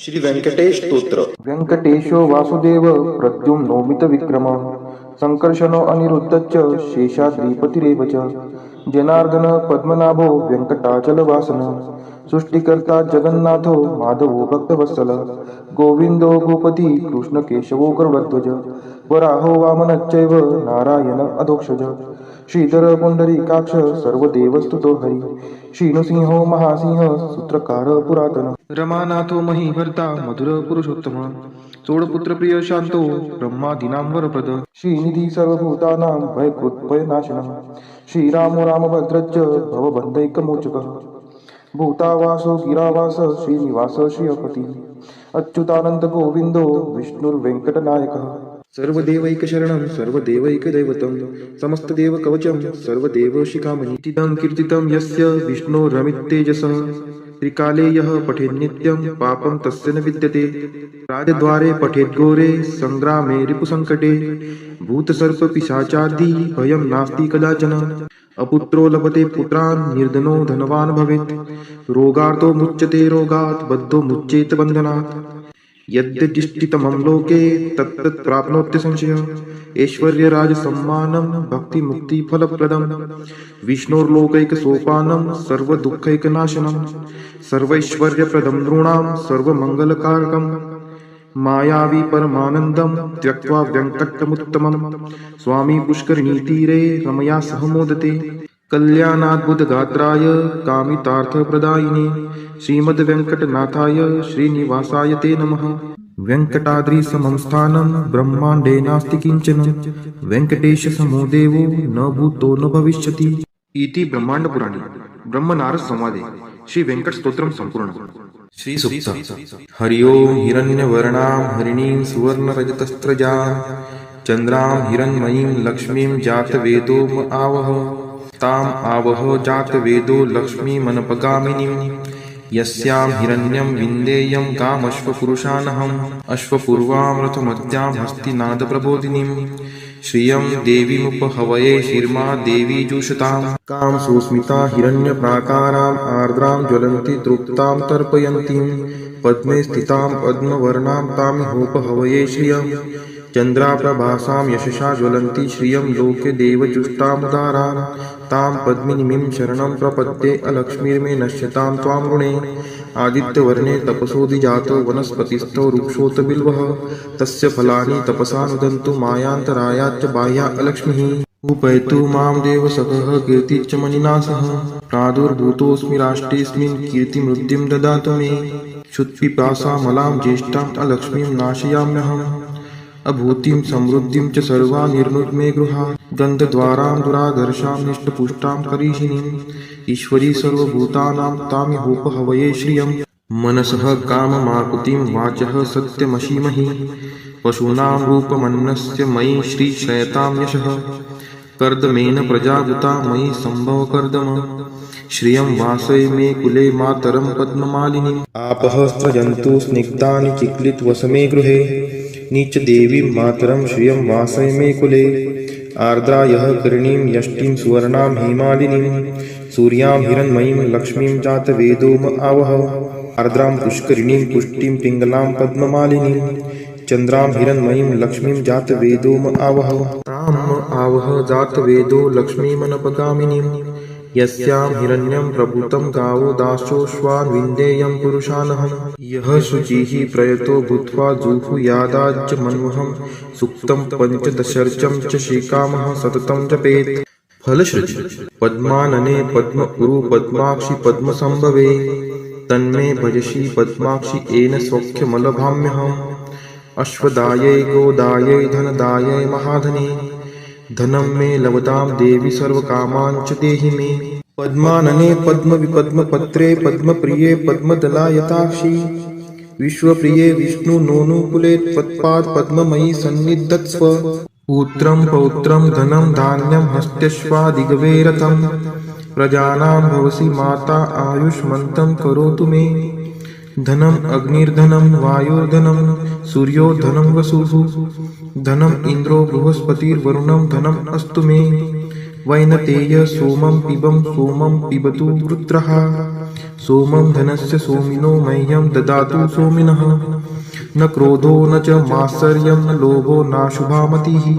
श्री व्यंकटेश स्तोत्र. व्यंकटेशो वासुदेव प्रद्युम्नोमित विक्रम संकर्षणो अनिरुद्धश्च शेषाद्रिपतिरेव च जनार्दन पद्मनाभो व्यंकटाचलवासन सृष्टिकर्ता जगन्नाथो माधवो भक्तवत्सल गोविंदो गोपती कृष्णकेशवो गरुडध्वज वराहो वामनश्चैव नारायण अधोक्षज श्रीधर पुंडरीकाक्ष सर्वदेवस्तुतो हरि श्रीनृसिंहो महासिंह सूत्रकार पुरातन रमानाथो महीभर्ता मधुर पुरुषोत्तम चोडपुत्र प्रिय शांतो ब्रह्मादीनां वरप्रद श्रीनिधी सर्वभूतानां भयकृत्भयनाशनः श्रीरामो रामभद्रश्च भवबन्धैकमोचकः भूतावासो गिरावास श्रीनिवास श्रियपति अच्युतानंद गोविंदो विष्णुर्वेंकटनायकः सर्वदेवैकशरणं सर्वदेवैकदैवतं समस्तदेवकवचं सर्वदेवशिखामणि तिदं कीर्तितं यस्य विष्णोरमित्तेजसः त्रिकाले यः पठेन्नित्यं पापं तस्य न विद्यते राजद्वारे पठेद्घोरे संग्रामे रिपुसङ्कटे भूतसर्पपिशाचादि भयं नास्ति कदाचन अपुत्रो लभते पुत्रान् निर्धनो धनवान् भवेत् रोगार्तो मुच्यते रोगात् बद्धो मुच्येत बन्धनात् यद्यदिष्टितमं लोके तत्तत् प्राप्नोत्य संशयः ऐश्वर्यराजसम्मानं भक्तिमुक्तिफलप्रदं विष्णोर्लोकैकसोपानं सर्वदुःखैकनाशनं सर्वैश्वर्यप्रदं नृणां सर्वमङ्गलकारकं मायावी परमानन्दं त्यक्त्वा व्यङ्कटमुत्तमं स्वामी पुष्करिणीतीरे रमया सह मोदते कल्याणाद्भुतगात्राय कामितार्थप्रदायिने श्रीमद्वेङ्कटनाथाय श्रीनिवासाय ते नमः वेङ्कटाद्रिसमं स्थानं ब्रह्माण्डे नास्ति किंचन वेङ्कटेशसमो देवो न भूतो न भविष्यति इति ब्रह्माण्डपुराणे ब्रह्मनारद संवादे श्री वेंकट स्तोत्रम संपूर्ण. श्री सुक्त. हरि ओम हिरण्यवर्णां हरिणीं सुवर्णरजतस्त्रजां चन्द्रां हिरण्मयीं लक्ष्मीं जातवेदो आवह ताम् आवह जातवेदो लक्ष्मीमनपगामिनीं यस्यां हिरण्यं विन्देयं कामश्वपुरुषानहम् अश्वपूर्वां रथमत्यां हस्तिनादप्रबोधिनीं श्रियं देवीमुपहवये शिर्मा देवी जुषतां कां सुस्मिता हिरण्यप्राकाराम् आर्द्रां ज्वलन्ति तृप्तां तर्पयन्तीं पद्मे स्थितां पद्मवर्णां तामिहोपहवये श्रियं चन्द्राप्रभासां यशसा ज्वलन्ति श्रियं लोके देवजुष्टामुदारां तां पद्मिनीं शरणं प्रपद्ये अलक्ष्मीर्मे नश्यतां त्वां ऋणे आदित्यवर्णे तपसोऽधिजातो वनस्पतिस्थो वृक्षोत बिल्वः तस्य फलानि तपसा नुदन्तु मायान्तरायाच्च बाह्या अलक्ष्मीः उपैतु मां देवसखः कीर्तिश्च मणिना सह प्रादुर्भूतोऽस्मि राष्ट्रेऽस्मिन् कीर्तिमृद्धिं ददातु मे क्षुत्पिपासामलां ज्येष्ठाम् अलक्ष्मीं नाशयाम्यहम् अभूतिं समृद्धिं च सर्वा निर्नुद्मे गृहात् गन्धद्वारां दुराधर्षां निष्टपुष्टां करीषिणीम् ईश्वरी सर्वभूतानां तामिहोपहवये श्रियं मनसः काममाकुतिं वाचः सत्यमशीमहि पशूनां रूपमन्नस्य मयि श्रीशयतां यशः कर्दमेन प्रजावृता मयि सम्भवकर्दम श्रियं वासय मे कुले मातरं पद्ममालिनीम् आपः स्रजन्तु स्निग्धानि चिक्लितवसमे गृहे नीचदेवीं मातरं श्रियं वासय मे कुले आर्द्रा यः करणीं यष्टिं सुवर्णां हेमालिनीं सूर्यां हिरण्मयीं लक्ष्मीं जातवेदोम आवह आर्द्रां पुष्करिणीं पुष्टिं पिङ्गलां पद्ममालिनीं चन्द्रां हिरण्मयीं लक्ष्मीं जातवेदोम आवह ताम् आवह जातवेदो लक्ष्मीमनपगामिनीं यस्यां हिरण्यं प्रभूतं गावो दासोऽश्वान् विन्देयं पुरुषानहम् यः शुचिः प्रयतो भूत्वा जुहुयादाज्ज मन्वहं सुक्तं पञ्चदशर्चं च श्रीकामः सततं जपेत् फलश्रुति पद्मानने पद्म उरु पद्माक्षि पद्मसंभवे तन्मे भजसि पद्माक्षि येन सौख्यमलभाम्यहम् अश्वदायै गोदायै धनदायै महाधने धनं मे लभतां देवी सर्वकामान् च देहि मे पद्मानने पद्मविपद्मपत्रे पद्मप्रिये पद्मदलायताक्षि विश्वप्रिये विष्णुनोनुकुले त्वत्पाद पद्ममयि सन्निधत्स्व पुत्रं पौत्रं धनं धान्यं हस्त्यश्वादिगवे रथं प्रजानां भवसि माता आयुष्मन्तं करोतु मे धनम् अग्निर्धनं वायुर्धनं सूर्यो धनं वसुः धनम् इन्द्रो बृहस्पतिर्वरुणं धनम् अस्तु मे वैनतेय सोमं पिबतु वृत्रः सोमं धनस्य सोमिनो मह्यं ददातु सोमिनः। न क्रोधो न च मात्सर्यं न लोभो नाशुभा मतिः।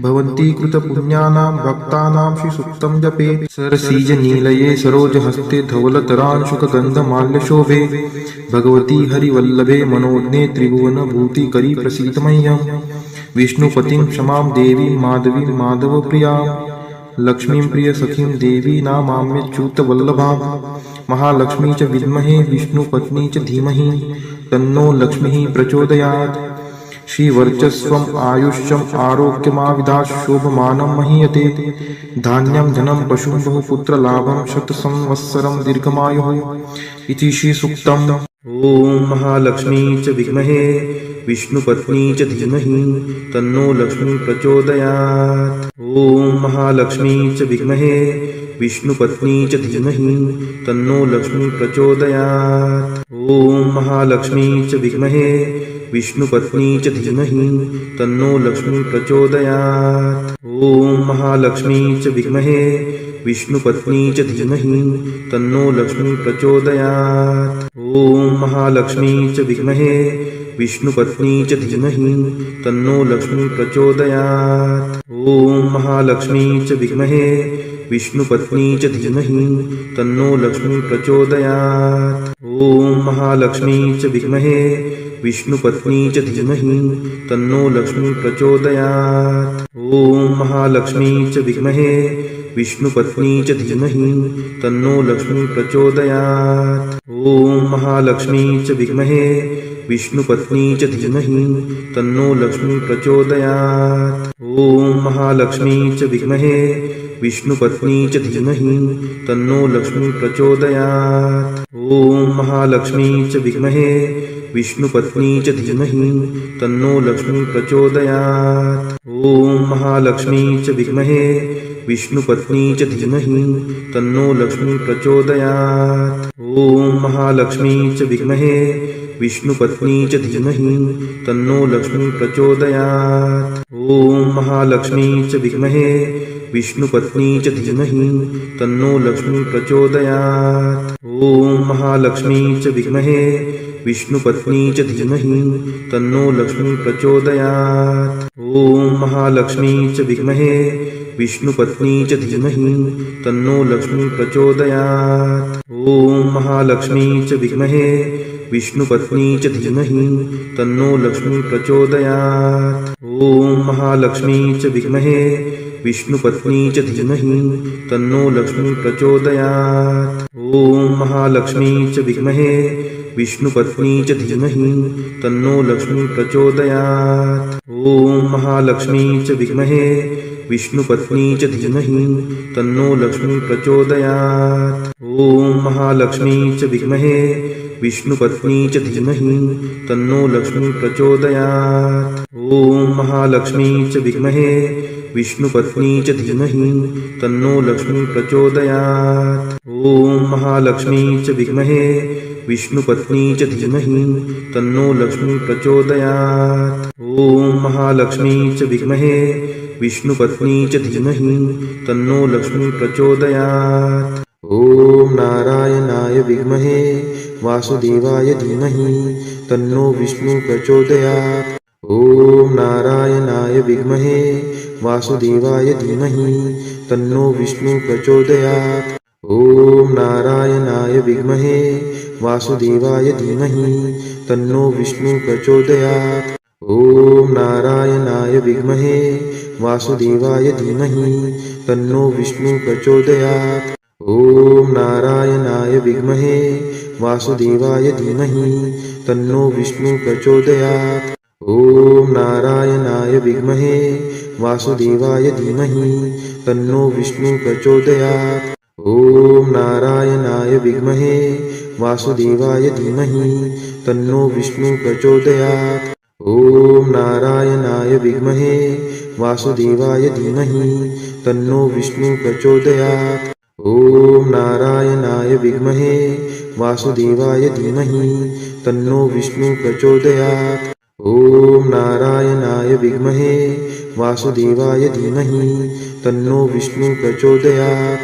भवन्ति कृतपुण्यानां भक्तानां श्रीसूक्तं जपेत्। सरसीजनीलये सरोजहस्ते धवलतरांशुकगन्धमाल्यशोभे। भगवती हरिवल्लभे मनोज्ञे त्रिभुवनभूतिकरी प्रसीद मह्यम्। विष्णुपतिं क्षमां देवीं माधवीं माधवप्रियां। लक्ष्मीं प्रियसखीं देवी नामाम्यच्युतवल्लभाम्। महालक्ष्मी च विद्महे विष्णुपत्नी च धीमहि तन्नो लक्ष्मीः प्रचोदयात्। श्रीवर्चस्वम् आयुष्यम् आरोग्यमाविदात् शोभमानं महीयते। धान्यं धनं पशुं बहुपुत्रलाभं शतसंवत्सरं दीर्घमायुः इति श्रीसूक्तम्। ॐ महालक्ष्मी च विद्महे विष्णुपत्नी च धीमहि तन्नो लक्ष्मी प्रचोदयात्। ॐ महालक्ष्मी च विद्महे विष्णुपत्नी च धीमहि तन्नो लक्ष्मी प्रचोदयात्। ॐ महालक्ष्मी च विद्महे विष्णुपत्नी च धीमहि तन्नो लक्ष्मी प्रचोदयात्। ॐ महालक्ष्मी च विद्महे विष्णुपत्नी च धीमहि तन्नो लक्ष्मी प्रचोदयात्। ॐ महालक्ष्मी च विद्महे विष्णुपत्नी च धीमहि तन्नो लक्ष्मी प्रचोदयात्। ॐ महालक्ष्मी च विद्महे विष्णुपत्नी च धीमहि तन्नो लक्ष्मी प्रचोदयात्। ॐ महालक्ष्मी च विद्महे विष्णुपत्नी च धीमहि तन्नो लक्ष्मी प्रचोदयात्। ॐ महालक्ष्मी च विद्महे विष्णुपत्नी च धीमहि तन्नो लक्ष्मी प्रचोदयात्। ॐ महालक्ष्मी च विद्महे विष्णुपत्नी च धीमहि तन्नो लक्ष्मी प्रचोदयात्। ॐ महालक्ष्मी च विद्महे विष्णुपत्नी च धीमहि तन्नो लक्ष्मी प्रचोदयात्। ॐ महालक्ष्मी च विद्महे विष्णुपत्नी च धीमहि तन्नो लक्ष्मी प्रचोदयात्। ॐ महालक्ष्मी च विद्महे विष्णुपत्नी च धीमहि तन्नो लक्ष्मी प्रचोदयात्। ॐ महालक्ष्मी च विद्महे विष्णुपत्नी च धीमहि तन्नो लक्ष्मी प्रचोदयात्। ॐ महालक्ष्मी च विद्महे विष्णुपत्नी च धीमहि तन्नो लक्ष्मी प्रचोदयात्। ॐ महालक्ष्मी च विद्महे विष्णुपत्नी च धीमहि तन्नो लक्ष्मी प्रचोदयात्। ॐ महालक्ष्मी च विद्महे विष्णुपत्नी च धीमहि तन्नो लक्ष्मी प्रचोदयात्। ॐ महालक्ष्मी च विद्महे विष्णुपत्नी च धीमहि तन्नो लक्ष्मी प्रचोदयात्। ॐ महालक्ष्मी च विद्महे विष्णुपत्नी च धीमहि तन्नो लक्ष्मी प्रचोदयात्। ॐ महालक्ष्मी च विद्महे विष्णुपत्नी च धीमहि तन्नो लक्ष्मी प्रचोदयात्। ॐ महालक्ष्मी च विद्महे विष्णुपत्नी च धीमहि तन्नो लक्ष्मी प्रचोदयात्। ॐ महालक्ष्मी च विद्महे विष्णुपत्नी च धीमहि तन्नो लक्ष्मी प्रचोदयात्। ॐ महालक्ष्मी च विद्महे विष्णुपत्नी च धीमहि तन्नो लक्ष्मी प्रचोदयात्। ॐ महालक्ष्मी च विद्महे विष्णुपत्नी च धीमहि तन्नो लक्ष्मी प्रचोदयात्। ॐ महालक्ष्मी च विद्महे विष्णुपत्नी च धीमहि तन्नो लक्ष्मी प्रचोदयात्। ॐ नारायणाय विद्महे वासुदेवाय धीमहि तन्नो विष्णु प्रचोदयात्। ॐ नारायणाय विद्महे वासुदेवाय धीमहि तन्नो विष्णु प्रचोदयात्। ॐ नारायणाय विद्महे वासुदेवाय धीमहि तन्नो विष्णु प्रचोदयात्। ॐ नारायणाय विद्महे वासुदेवाय धीमहि तन्नो विष्णु प्रचोदयात्। ॐ नारायणाय विद्महे वासुदेवाय धीमहि तन्नो विष्णु प्रचोदयात्। ॐ नारायणाय विद्महे वासुदेवाय धीमहि तन्नो विष्णु प्रचोदयात्। ॐ नारायणाय विद्महे वासुदेवाय धीमहि तन्नो विष्णु प्रचोदयात्। ॐ नारायणाय विद्महे वासुदेवाय धीमहि तन्नो विष्णु प्रचोदयात्। ॐ नारायणाय विद्महे वासुदेवाय धीमहि तन्नो विष्णु प्रचोदयात्। ॐ नारायणाय विद्महे वासुदेवाय धीमहि तन्नो विष्णु प्रचोदयात्।